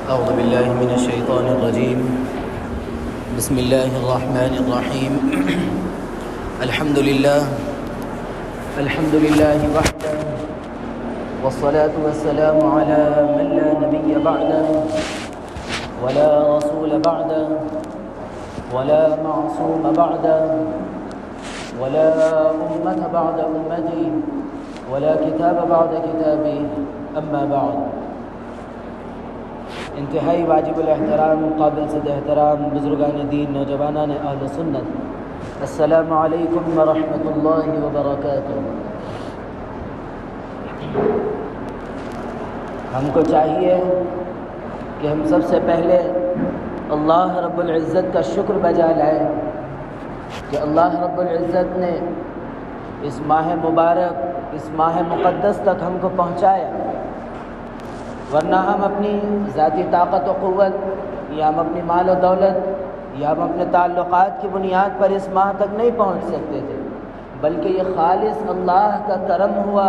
أعوذ بالله من الشيطان الرجيم. بسم الله الرحمن الرحيم. الحمد لله وحده، والصلاة والسلام على من لا نبي بعده ولا رسول بعده ولا معصوم بعده ولا أمة بعد أمتي ولا كتاب بعد كتابي. أما بعد. انتہائی واجب الاحترام، قابل صد احترام بزرگان دین، نوجوانان اہل سنت، السلام علیکم ورحمۃ اللہ وبرکاتہ۔ ہم کو چاہیے کہ ہم سب سے پہلے اللہ رب العزت کا شکر بجا لائیں کہ اللہ رب العزت نے اس ماہ مبارک، اس ماہ مقدس تک ہم کو پہنچایا، ورنہ ہم اپنی ذاتی طاقت و قوت یا ہم اپنی مال و دولت یا ہم اپنے تعلقات کی بنیاد پر اس ماہ تک نہیں پہنچ سکتے تھے، بلکہ یہ خالص اللہ کا کرم ہوا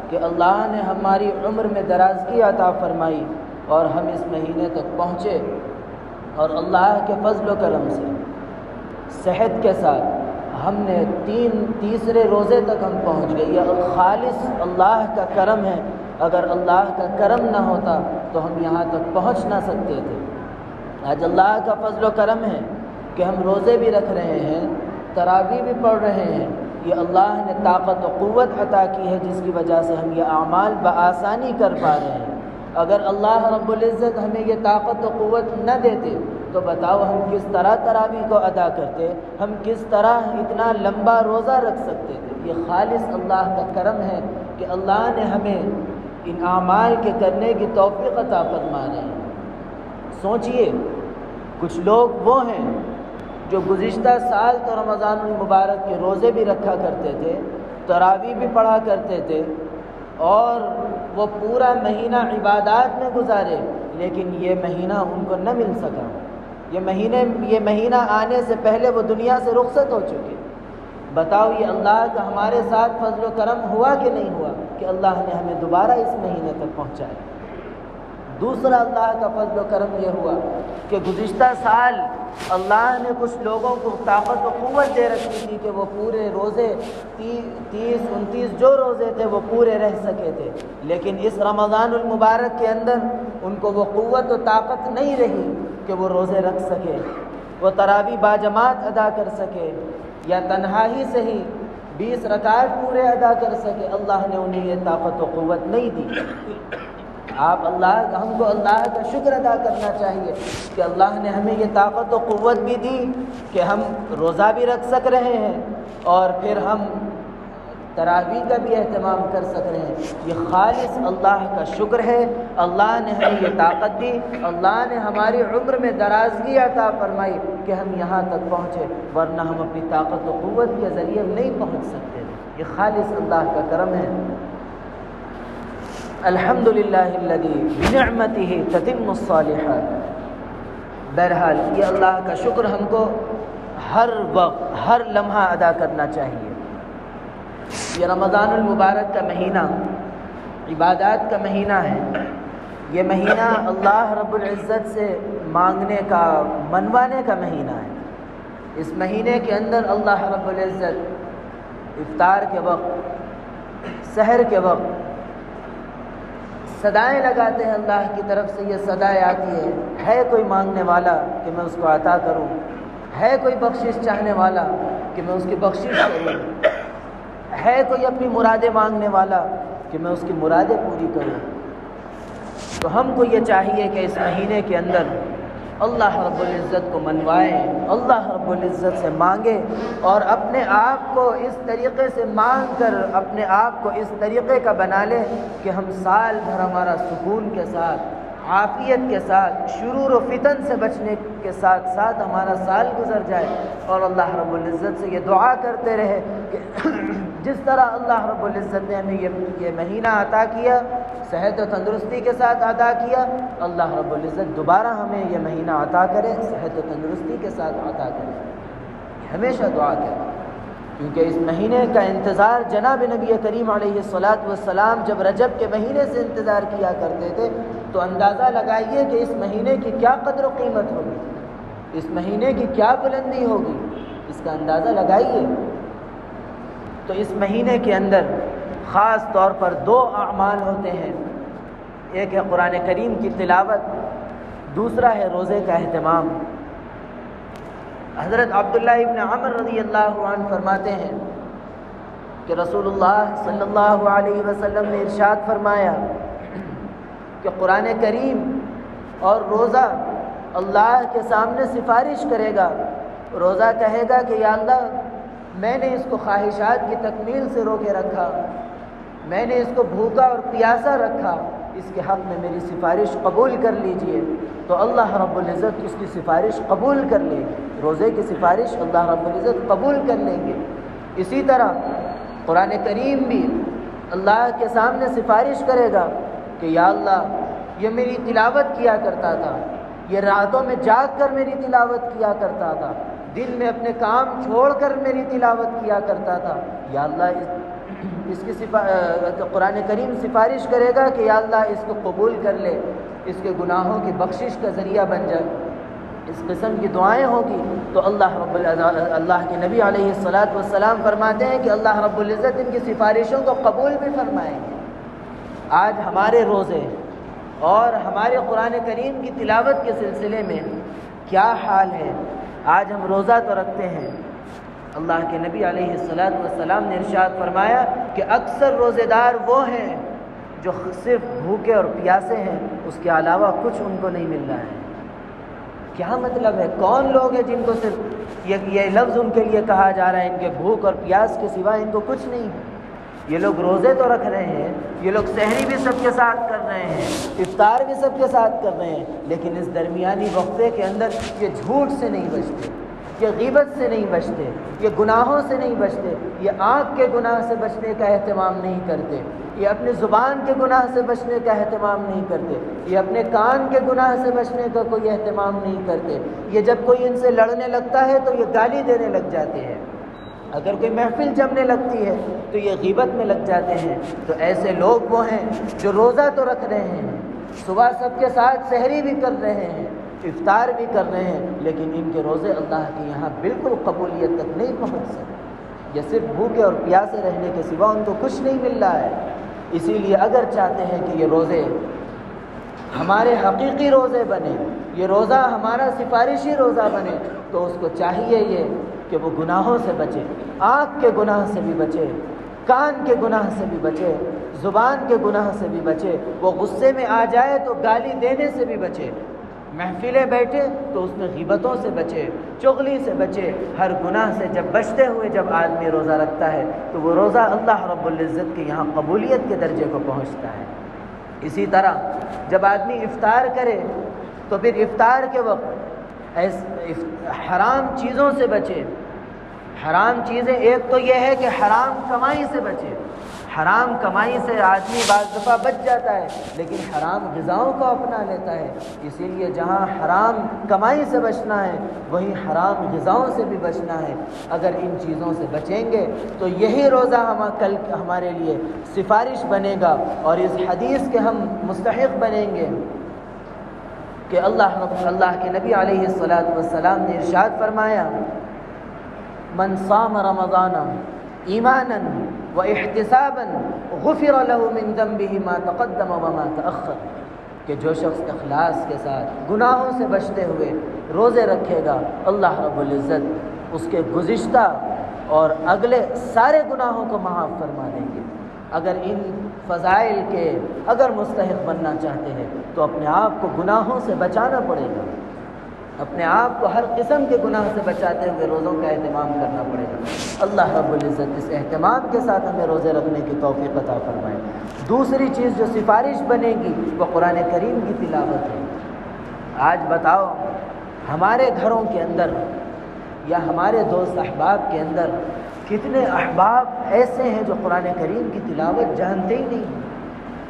کہ اللہ نے ہماری عمر میں درازگی عطا فرمائی اور ہم اس مہینے تک پہنچے، اور اللہ کے فضل و کرم سے صحت کے ساتھ ہم نے تیسرے روزے تک ہم پہنچ گئے۔ یہ خالص اللہ کا کرم ہے، اگر اللہ کا کرم نہ ہوتا تو ہم یہاں تک پہنچ نہ سکتے تھے۔ آج اللہ کا فضل و کرم ہے کہ ہم روزے بھی رکھ رہے ہیں، تراویح بھی پڑھ رہے ہیں۔ یہ اللہ نے طاقت و قوت عطا کی ہے جس کی وجہ سے ہم یہ اعمال بآسانی کر پا رہے ہیں۔ اگر اللہ رب العزت ہمیں یہ طاقت و قوت نہ دیتے تو بتاؤ ہم کس طرح تراویح کو ادا کرتے، ہم کس طرح اتنا لمبا روزہ رکھ سکتے تھے۔ یہ خالص اللہ کا کرم ہے کہ اللہ نے ہمیں ان اعمال کے کرنے کی توفیق عطا فرما رہے ہیں۔ سوچئے، کچھ لوگ وہ ہیں جو گزشتہ سال تو رمضان المبارک کے روزے بھی رکھا کرتے تھے، تراویح بھی پڑھا کرتے تھے، اور وہ پورا مہینہ عبادات میں گزارے، لیکن یہ مہینہ ان کو نہ مل سکا۔ یہ مہینہ آنے سے پہلے وہ دنیا سے رخصت ہو چکے۔ بتاؤ یہ اللہ کا ہمارے ساتھ فضل و کرم ہوا کہ نہیں ہوا کہ اللہ نے ہمیں دوبارہ اس مہینے تک پہنچایا۔ دوسرا اللہ کا فضل و کرم یہ ہوا کہ گزشتہ سال اللہ نے کچھ لوگوں کو طاقت و قوت دے رکھی تھی کہ وہ پورے روزے 30-29 جو روزے تھے وہ پورے رہ سکے تھے، لیکن اس رمضان المبارک کے اندر ان کو وہ قوت و طاقت نہیں رہی کہ وہ روزے رکھ سکے، وہ تراویح باجماعت ادا کر سکے، یا تنہا ہی سے ہی 20 رکعات پورے ادا کر سکے۔ اللہ نے انہیں یہ طاقت و قوت نہیں دی۔ ہم کو اللہ کا شکر ادا کرنا چاہیے کہ اللہ نے ہمیں یہ طاقت و قوت بھی دی کہ ہم روزہ بھی رکھ سک رہے ہیں اور پھر ہم تراویح کا بھی اہتمام کر سک رہے ہیں۔ یہ خالص اللہ کا شکر ہے۔ اللہ نے ہمیں یہ طاقت دی، اللہ نے ہماری عمر میں درازگی عطا فرمائی کہ ہم یہاں تک پہنچے، ورنہ ہم اپنی طاقت و قوت کے ذریعے نہیں پہنچ سکتے تھے۔ یہ خالص اللہ کا کرم ہے۔ الحمدللہ الذی بنعمتہ تتم الصالحات۔ بہرحال یہ اللہ کا شکر ہم کو ہر وقت، ہر لمحہ ادا کرنا چاہیے۔ یہ رمضان المبارک کا مہینہ عبادات کا مہینہ ہے۔ یہ مہینہ اللہ رب العزت سے مانگنے کا، منوانے کا مہینہ ہے۔ اس مہینے کے اندر اللہ رب العزت افطار کے وقت، سحر کے وقت صدائیں لگاتے ہیں۔ اللہ کی طرف سے یہ صدائیں آتی ہے کوئی مانگنے والا کہ میں اس کو عطا کروں، ہے کوئی بخشش چاہنے والا کہ میں اس کی بخشش کروں، ہے کوئی اپنی مرادیں مانگنے والا کہ میں اس کی مرادیں پوری کروں۔ تو ہم کو یہ چاہیے کہ اس مہینے کے اندر اللہ رب العزت کو منوائیں، اللہ رب العزت سے مانگے، اور اپنے آپ کو اس طریقے سے مانگ کر اپنے آپ کو اس طریقے کا بنا لے کہ ہم سال بھر ہمارا سکون کے ساتھ، عافیت کے ساتھ، شرور و فتن سے بچنے کے ساتھ ساتھ ہمارا سال گزر جائے، اور اللہ رب العزت سے یہ دعا کرتے رہے کہ جس طرح اللہ رب العزت نے ہمیں یہ مہینہ عطا کیا، صحت و تندرستی کے ساتھ عطا کیا، اللہ رب العزت دوبارہ ہمیں یہ مہینہ عطا کرے، صحت و تندرستی کے ساتھ عطا کرے۔ ہمیشہ دعا کریں، کیونکہ اس مہینے کا انتظار جناب نبی کریم علیہ الصلاۃ والسلام جب رجب کے مہینے سے انتظار کیا کرتے تھے تو اندازہ لگائیے کہ اس مہینے کی کیا قدر و قیمت ہوگی، اس مہینے کی کیا بلندی ہوگی، اس کا اندازہ لگائیے۔ تو اس مہینے کے اندر خاص طور پر 2 اعمال ہوتے ہیں، ایک ہے قرآن کریم کی تلاوت، دوسرا ہے روزے کا اہتمام۔ حضرت عبداللہ ابن عمر رضی اللہ عنہ فرماتے ہیں کہ رسول اللہ صلی اللہ علیہ وسلم نے ارشاد فرمایا کہ قرآن کریم اور روزہ اللہ کے سامنے سفارش کرے گا۔ روزہ کہے گا کہ یا اللہ، میں نے اس کو خواہشات کی تکمیل سے روکے رکھا، میں نے اس کو بھوکا اور پیاسا رکھا، اس کے حق میں میری سفارش قبول کر لیجئے۔ تو اللہ رب العزت اس کی سفارش قبول کر لیں گے، روزے کی سفارش اللہ رب العزت قبول کر لیں گے۔ اسی طرح قرآن کریم بھی اللہ کے سامنے سفارش کرے گا کہ یا اللہ، یہ میری تلاوت کیا کرتا تھا، یہ راتوں میں جاگ کر میری تلاوت کیا کرتا تھا، دن میں اپنے کام چھوڑ کر میری تلاوت کیا کرتا تھا، یا اللہ اس کی قرآن کریم سفارش کرے گا کہ یا اللہ اس کو قبول کر لے، اس کے گناہوں کی بخشش کا ذریعہ بن جائے۔ اس قسم کی دعائیں ہوگی تو اللہ کے نبی علیہ الصلاۃ والسلام فرماتے ہیں کہ اللہ رب العزت ان کی سفارشوں کو قبول بھی فرمائیں گے۔ آج ہمارے روزے اور ہمارے قرآن کریم کی تلاوت کے سلسلے میں کیا حال ہے؟ آج ہم روزہ تو رکھتے ہیں، اللہ کے نبی علیہ الصلاۃ والسلام نے ارشاد فرمایا کہ اکثر روزے دار وہ ہیں جو صرف بھوکے اور پیاسے ہیں، اس کے علاوہ کچھ ان کو نہیں مل رہا ہے۔ کیا مطلب ہے؟ کون لوگ ہیں جن کو صرف یہ لفظ ان کے لیے کہا جا رہا ہے، ان کے بھوک اور پیاس کے سوا ان کو کچھ نہیں ہے؟ یہ لوگ روزے تو رکھ رہے ہیں، یہ لوگ سحری بھی سب کے ساتھ کر رہے ہیں، افطار بھی سب کے ساتھ کر رہے ہیں، لیکن اس درمیانی وقفے کے اندر یہ جھوٹ سے نہیں بچتے، یہ غیبت سے نہیں بچتے، یہ گناہوں سے نہیں بچتے، یہ آنکھ کے گناہ سے بچنے کا اہتمام نہیں کرتے، یہ اپنی زبان کے گناہ سے بچنے کا اہتمام نہیں کرتے، یہ اپنے کان کے گناہ سے بچنے کا کوئی اہتمام نہیں کرتے۔ یہ جب کوئی ان سے لڑنے لگتا ہے تو یہ گالی دینے لگ جاتے ہیں، اگر کوئی محفل جمنے لگتی ہے تو یہ غیبت میں لگ جاتے ہیں۔ تو ایسے لوگ وہ ہیں جو روزہ تو رکھ رہے ہیں، صبح سب کے ساتھ سحری بھی کر رہے ہیں، افطار بھی کر رہے ہیں، لیکن ان کے روزے اللہ کے یہاں بالکل قبولیت تک نہیں پہنچ سکتے۔ یہ صرف بھوکے اور پیاسے رہنے کے سوا ان کو کچھ نہیں مل رہا ہے۔ اسی لیے اگر چاہتے ہیں کہ یہ روزے ہمارے حقیقی روزے بنے، یہ روزہ ہمارا سفارشی روزہ بنے، تو اس کو چاہیے یہ کہ وہ گناہوں سے بچے، آنکھ کے گناہ سے بھی بچے، کان کے گناہ سے بھی بچے، زبان کے گناہ سے بھی بچے، وہ غصے میں آ جائے تو گالی دینے سے بھی بچے، محفلیں بیٹھے تو اس میں غیبتوں سے بچے، چغلی سے بچے، ہر گناہ سے جب بچتے ہوئے جب آدمی روزہ رکھتا ہے تو وہ روزہ اللہ رب العزت کے یہاں قبولیت کے درجے کو پہنچتا ہے۔ اسی طرح جب آدمی افطار کرے تو پھر افطار کے وقت حرام چیزوں سے بچے۔ حرام چیزیں ایک تو یہ ہے کہ حرام کمائی سے بچے، حرام کمائی سے آدمی بعض دفعہ بچ جاتا ہے لیکن حرام غذاؤں کو اپنا لیتا ہے، اسی لیے جہاں حرام کمائی سے بچنا ہے وہیں حرام غذاؤں سے بھی بچنا ہے۔ اگر ان چیزوں سے بچیں گے تو یہی روزہ کل ہمارے لیے سفارش بنے گا اور اس حدیث کے ہم مستحق بنیں گے کہ اللہ کے نبی علیہ الصلاۃ والسلام نے ارشاد فرمایا، من صام رمضان ایمانا واحتسابا غفر له من ذنبه ما تقدم وما تأخر، کہ جو شخص اخلاص کے ساتھ گناہوں سے بچتے ہوئے روزے رکھے گا، اللہ رب العزت اس کے گزشتہ اور اگلے سارے گناہوں کو معاف فرما دیں گے۔ اگر ان فضائل کے اگر مستحق بننا چاہتے ہیں تو اپنے آپ کو گناہوں سے بچانا پڑے گا، اپنے آپ کو ہر قسم کے گناہ سے بچاتے ہوئے روزوں کا اہتمام کرنا پڑے گا۔ اللہ رب العزت اس اہتمام کے ساتھ ہمیں روزے رکھنے کی توفیق عطا فرمائے۔ دوسری چیز جو سفارش بنے گی وہ قرآن کریم کی تلاوت ہے۔ آج بتاؤ ہمارے گھروں کے اندر یا ہمارے دوست احباب کے اندر کتنے احباب ایسے ہیں جو قرآن کریم کی تلاوت جانتے ہی نہیں،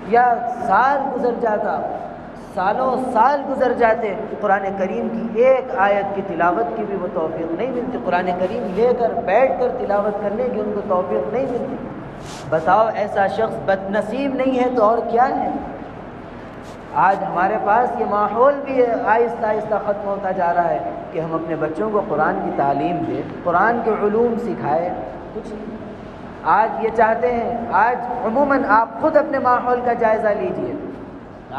یا سال گزر جاتا، سالوں سال گزر جاتے، قرآن کریم کی ایک آیت کی تلاوت کی بھی وہ توفیق نہیں ملتی، قرآن کریم لے کر بیٹھ کر تلاوت کرنے کی ان کو توفیق نہیں ملتی۔ بتاؤ ایسا شخص بد نصیب نہیں ہے تو اور کیا ہے؟ آج ہمارے پاس یہ ماحول بھی آہستہ آہستہ ختم ہوتا جا رہا ہے کہ ہم اپنے بچوں کو قرآن کی تعلیم دیں، قرآن کے علوم سکھائیں، کچھ نہیں۔ آج یہ چاہتے ہیں، آج عموماً آپ خود اپنے ماحول کا جائزہ لیجئے،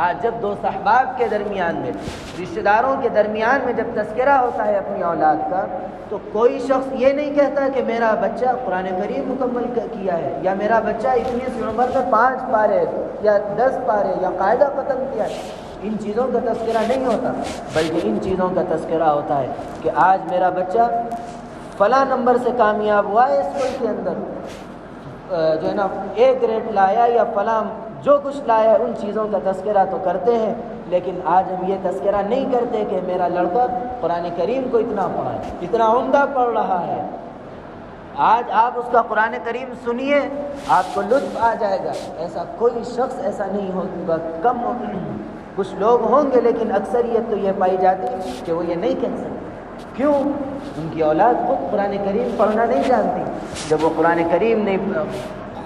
آج جب دوست احباب کے درمیان میں، رشتہ داروں کے درمیان میں جب تذکرہ ہوتا ہے اپنی اولاد کا، تو کوئی شخص یہ نہیں کہتا کہ میرا بچہ قرآن کریم مکمل کیا ہے، یا میرا بچہ اتنی سی عمر میں 5 پارے یا 10 پارے یا قاعدہ ختم کیا ہے۔ ان چیزوں کا تذکرہ نہیں ہوتا، بلکہ ان چیزوں کا تذکرہ ہوتا ہے کہ آج میرا بچہ فلاں نمبر سے کامیاب ہوا ہے اسکول کے اندر، جو ہے نا A گریڈ لایا یا فلاں جو کچھ لایا ہے، ان چیزوں کا تذکرہ تو کرتے ہیں، لیکن آج ہم یہ تذکرہ نہیں کرتے کہ میرا لڑکا قرآن کریم کو اتنا پڑھا ہے، اتنا عمدہ پڑھ رہا ہے۔ آج آپ اس کا قرآن کریم سنیے، آپ کو لطف آ جائے گا۔ ایسا کوئی شخص ایسا نہیں ہوگا، کم کچھ لوگ ہوں گے، لیکن اکثریت تو یہ پائی جاتی ہے کہ وہ یہ نہیں کہہ سکتے۔ کیوں؟ ان کی اولاد خود قرآن کریم پڑھنا نہیں جانتی۔ جب وہ قرآن کریم نہیں،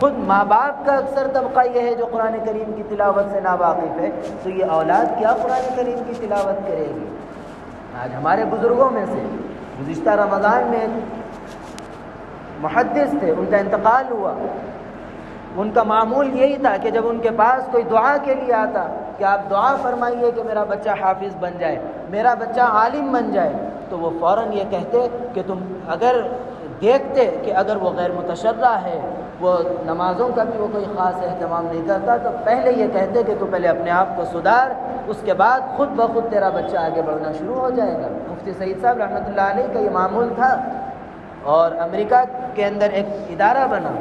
خود ماں باپ کا اکثر طبقہ یہ ہے جو قرآن کریم کی تلاوت سے ناواقف ہے، تو یہ اولاد کیا قرآن کریم کی تلاوت کرے گی؟ آج ہمارے بزرگوں میں سے گزشتہ رمضان میں محدث تھے، ان کا انتقال ہوا۔ ان کا معمول یہی تھا کہ جب ان کے پاس کوئی دعا کے لیے آتا کہ آپ دعا فرمائیے کہ میرا بچہ حافظ بن جائے، میرا بچہ عالم بن جائے، تو وہ فوراً یہ کہتے کہ تم اگر دیکھتے کہ اگر وہ غیر متشرع ہے، وہ نمازوں کا بھی وہ کوئی خاص اہتمام نہیں کرتا، تو پہلے یہ کہتے کہ تو پہلے اپنے آپ کو سدھار، اس کے بعد خود بخود تیرا بچہ آگے بڑھنا شروع ہو جائے گا۔ مفتی سعید صاحب رحمۃ اللہ علیہ کا یہ معمول تھا، اور امریکہ کے اندر ایک ادارہ بنا،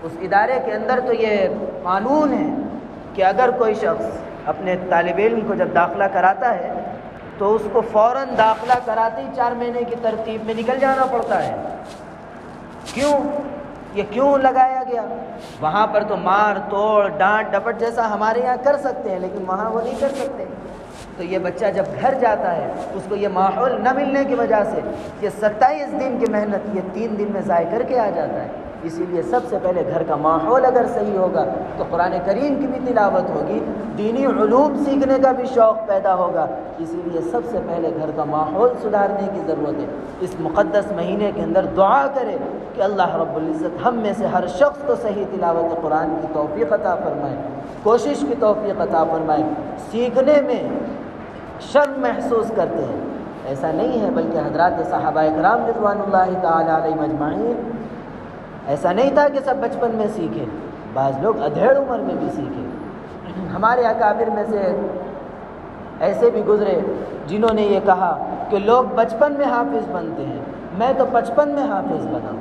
اس ادارے کے اندر تو یہ قانون ہے کہ اگر کوئی شخص اپنے طالب علم کو جب داخلہ کراتا ہے تو اس کو فوراً داخلہ کراتے ہی 4 مہینے کی ترتیب میں نکل جانا پڑتا ہے۔ کیوں؟ یہ کیوں لگایا گیا؟ وہاں پر تو مار توڑ ڈانٹ ڈپٹ جیسا ہمارے یہاں کر سکتے ہیں، لیکن وہاں وہ نہیں کر سکتے۔ تو یہ بچہ جب گھر جاتا ہے، اس کو یہ ماحول نہ ملنے کی وجہ سے یہ 27 دن کی محنت یہ 3 دن میں ضائع کر کے آ جاتا ہے۔ اسی لیے سب سے پہلے گھر کا ماحول اگر صحیح ہوگا تو قرآن کریم کی بھی تلاوت ہوگی، دینی علوم سیکھنے کا بھی شوق پیدا ہوگا۔ اسی لیے سب سے پہلے گھر کا ماحول سدھارنے کی ضرورت ہے۔ اس مقدس مہینے کے اندر دعا کرے کہ اللہ رب العزت ہم میں سے ہر شخص کو صحیح تلاوت قرآن کی توفیق عطا فرمائے، کوشش کی توفیق عطا فرمائے۔ سیکھنے میں شرم محسوس کرتے ہیں، ایسا نہیں ہے، بلکہ حضرات صحابہ کرام رضوان اللہ تعالی علیہم اجمعین ایسا نہیں تھا کہ سب بچپن میں سیکھے، بعض لوگ ادھیڑ عمر میں بھی سیکھے۔ ہمارے اکابر میں سے ایسے بھی گزرے جنہوں نے یہ کہا کہ لوگ بچپن میں حافظ بنتے ہیں، میں تو 55 میں حافظ بنا۔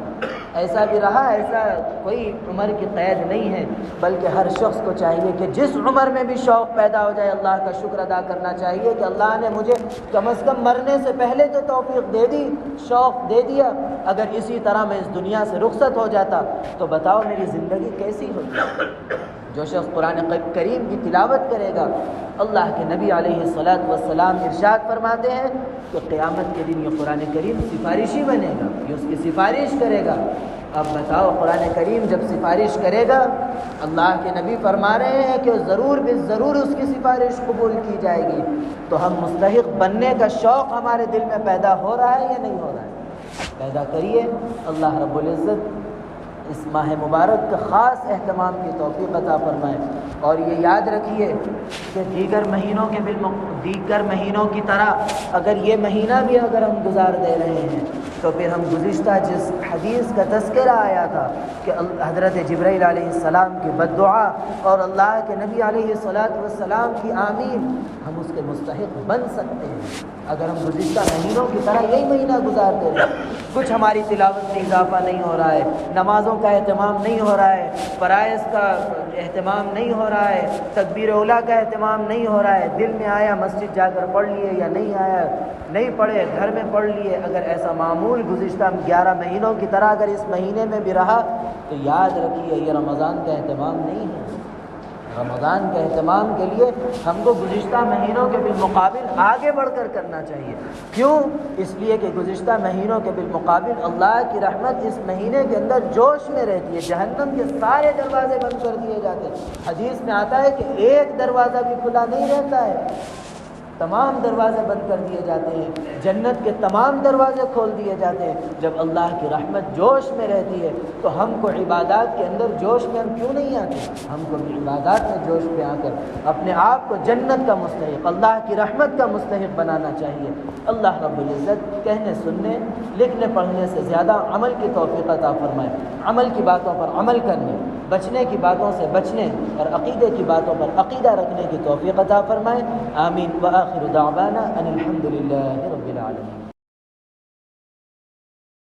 ایسا بھی رہا، ایسا کوئی عمر کی قید نہیں ہے، بلکہ ہر شخص کو چاہیے کہ جس عمر میں بھی شوق پیدا ہو جائے اللہ کا شکر ادا کرنا چاہیے کہ اللہ نے مجھے کم از کم مرنے سے پہلے تو توفیق دے دی، شوق دے دیا۔ اگر اسی طرح میں اس دنیا سے رخصت ہو جاتا تو بتاؤ میری زندگی کیسی ہوتی۔ جو شخص قرآن کریم کی تلاوت کرے گا، اللہ کے نبی علیہ الصلاۃ والسلام ارشاد فرماتے ہیں کہ قیامت کے دن یہ قرآن کریم سفارشی بنے گا، یہ اس کی سفارش کرے گا۔ اب بتاؤ قرآن کریم جب سفارش کرے گا، اللہ کے نبی فرما رہے ہیں کہ ضرور ضرور اس کی سفارش قبول کی جائے گی، تو ہم مستحق بننے کا شوق ہمارے دل میں پیدا ہو رہا ہے یا نہیں ہو رہا ہے؟ پیدا کریے۔ اللہ رب العزت اس ماہ مبارک کا خاص اہتمام کی توفیق عطا فرمائے، اور یہ یاد رکھیے کہ دیگر مہینوں کی طرح اگر یہ مہینہ بھی اگر ہم گزار دے رہے ہیں تو پھر ہم گزشتہ جس حدیث کا تذکرہ آیا تھا کہ حضرت جبرائیل علیہ السلام کی بد دعا اور اللہ کے نبی علیہ الصلاۃ والسلام کی آمین، ہم اس کے مستحق بن سکتے ہیں اگر ہم گزشتہ مہینوں کی طرح یہی مہینہ گزار دے رہے ہیں۔ کچھ ہماری تلاوت میں اضافہ نہیں ہو رہا ہے، نمازوں کا اہتمام نہیں ہو رہا ہے، فرائض کا اہتمام نہیں ہو رہا ہے، تکبیر اولیٰ کا اہتمام نہیں ہو رہا ہے، دل میں آیا مسجد جا کر پڑھ لیے یا نہیں آیا نہیں پڑھے گھر میں پڑھ لیے، اگر ایسا معمول گزشتہ 11 مہینوں کی طرح اگر اس مہینے میں بھی رہا تو یاد رکھیے یہ رمضان کا اہتمام نہیں ہے۔ رمضان کے اہتمام کے لیے ہم کو گزشتہ مہینوں کے بالمقابل آگے بڑھ کر کرنا چاہیے۔ کیوں؟ اس لیے کہ گزشتہ مہینوں کے بالمقابل اللہ کی رحمت اس مہینے کے اندر جوش میں رہتی ہے، جہنم کے سارے دروازے بند کر دیے جاتے ہیں۔ حدیث میں آتا ہے کہ ایک دروازہ بھی کھلا نہیں رہتا ہے، تمام دروازے بند کر دیے جاتے ہیں، جنت کے تمام دروازے کھول دیے جاتے ہیں۔ جب اللہ کی رحمت جوش میں رہتی ہے تو ہم کو عبادات کے اندر جوش میں ہم کیوں نہیں آتے؟ ہم کو بھی عبادات میں جوش میں آ کر اپنے آپ کو جنت کا مستحق، اللہ کی رحمت کا مستحق بنانا چاہیے۔ اللہ رب العزت کہنے سننے لکھنے پڑھنے سے زیادہ عمل کی توفیق عطا فرمائے، عمل کی باتوں پر عمل کرنے، بچنے کی باتوں سے بچنے اور عقیدے کی باتوں پر عقیدہ رکھنے کی توفیق عطا فرمائے۔ آمین۔ وآخر دعوانا ان الحمد للہ رب العالمین۔